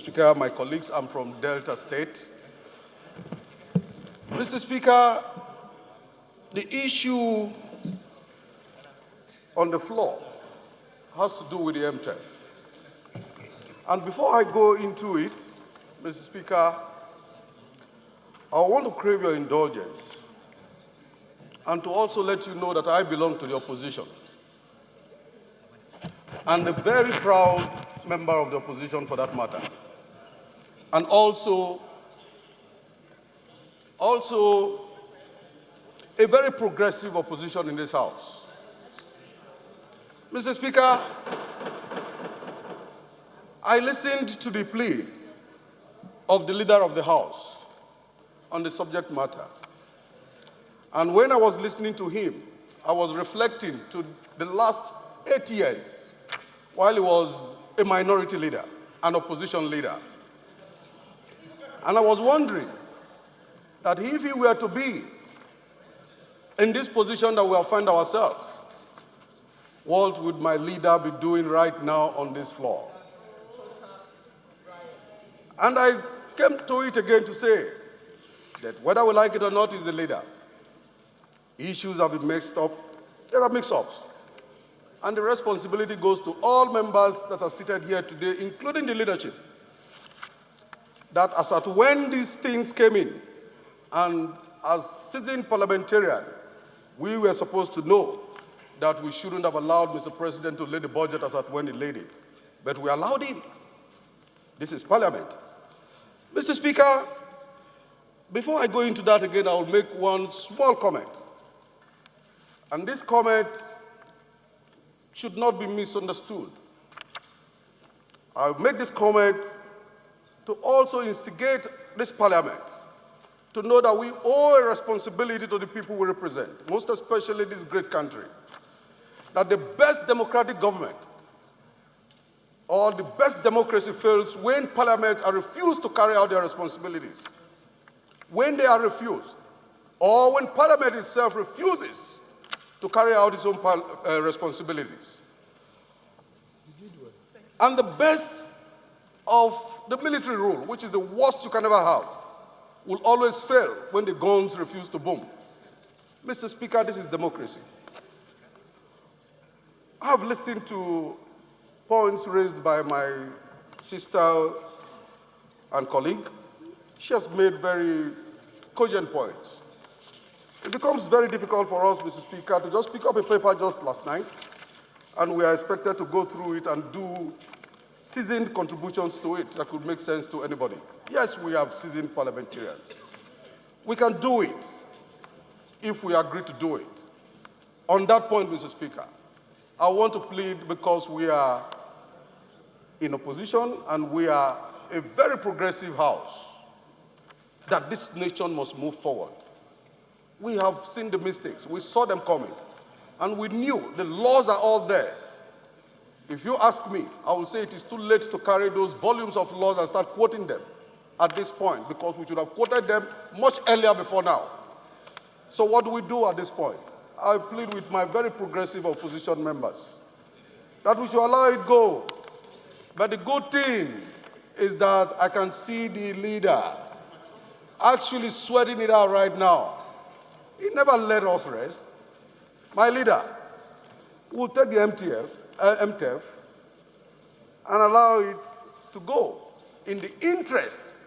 Speaker, my colleagues, I'm from Delta State. Mr. Speaker, the issue on the floor has to do with the MTEF. And before I go into it, Mr. Speaker, I want to crave your indulgence and to also let you know that I belong to the opposition and a very proud member of the opposition for that matter, and also a very progressive opposition in this House. Mr. Speaker, I listened to the plea of the leader of the House on the subject matter. And when I was listening to him, I was reflecting to the last 8 years while he was a minority leader, an opposition leader. And I was wondering that if he were to be in this position that we have found ourselves, what would my leader be doing right now on this floor? And I came to it again to say that whether we like it or not, is the leader. Issues have been mixed up. There are mix-ups. And the responsibility goes to all members that are seated here today, including the leadership, that as at when these things came in, and as sitting parliamentarian, we were supposed to know that we shouldn't have allowed Mr. President to lay the budget as at when he laid it. But we allowed him. This is Parliament. Mr. Speaker, before I go into that again, I will make one small comment. And this comment should not be misunderstood. I'll make this comment to also instigate this Parliament to know that we owe a responsibility to the people we represent, most especially this great country, that the best democratic government or the best democracy fails when parliaments are refused to carry out their responsibilities. When they are refused, or when parliament itself refuses to carry out its own responsibilities. And the best of the military rule, which is the worst you can ever have, will always fail when the guns refuse to boom. Mr. Speaker, this is democracy. I have listened to points raised by my sister and colleague. She has made very cogent points. It becomes very difficult for us, Mr. Speaker, to just pick up a paper just last night, and we are expected to go through it and do seasoned contributions to it that could make sense to anybody. Yes, we have seasoned parliamentarians. We can do it if we agree to do it. On that point, Mr. Speaker, I want to plead because we are in opposition and we are a very progressive House, that this nation must move forward. We have seen the mistakes. We saw them coming. And we knew the laws are all there. If you ask me, I will say it is too late to carry those volumes of laws and start quoting them at this point, because we should have quoted them much earlier before now. So what do we do at this point? I plead with my very progressive opposition members that we should allow it go. But the good thing is that I can see the leader actually sweating it out right now. He never let us rest. My leader will take the MTEF and allow it to go in the interest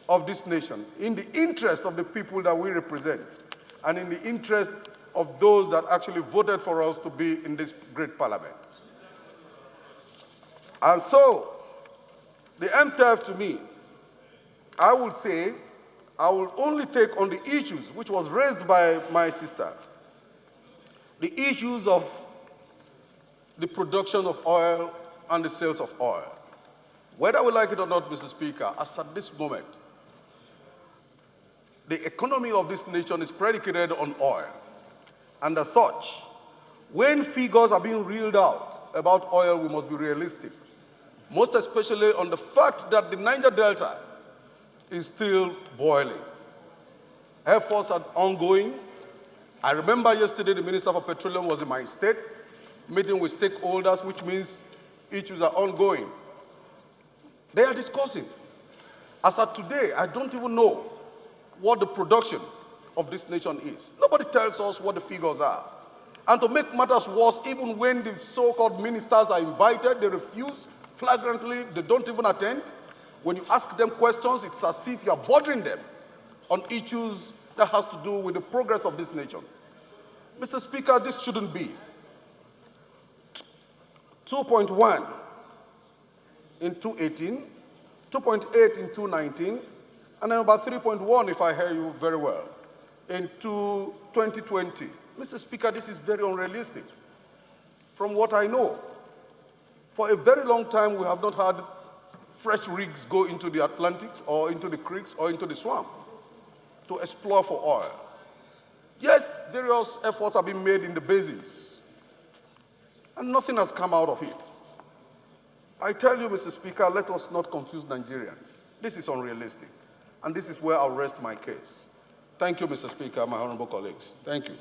of this nation, in the interest of the people that we represent, and in the interest of those that actually voted for us to be in this great parliament. And so, the MTEF to me, I would say, I will only take on the issues which was raised by my sister, the issues of the production of oil and the sales of oil. Whether we like it or not, Mr. Speaker, as at this moment, the economy of this nation is predicated on oil. And as such, when figures are being reeled out about oil, we must be realistic, most especially on the fact that the Niger Delta is still boiling. Efforts are ongoing. I remember yesterday the Minister for Petroleum was in my state, meeting with stakeholders, which means issues are ongoing. They are discussing. As of today, I don't even know what the production of this nation is. Nobody tells us what the figures are. And to make matters worse, even when the so-called ministers are invited, they refuse flagrantly, they don't even attend. When you ask them questions, it's as if you are bothering them on issues that has to do with the progress of this nation. Mr. Speaker, this shouldn't be. 2.1 in 2018, 2.8 in 2019, and then about 3.1, if I hear you very well, in 2020. Mr. Speaker, this is very unrealistic. From what I know, for a very long time, we have not had fresh rigs go into the Atlantic or into the creeks or into the swamp to explore for oil. Yes, various efforts have been made in the basins, and nothing has come out of it. I tell you, Mr. Speaker, let us not confuse Nigerians. This is unrealistic, and this is where I'll rest my case. Thank you, Mr. Speaker, my honorable colleagues. Thank you.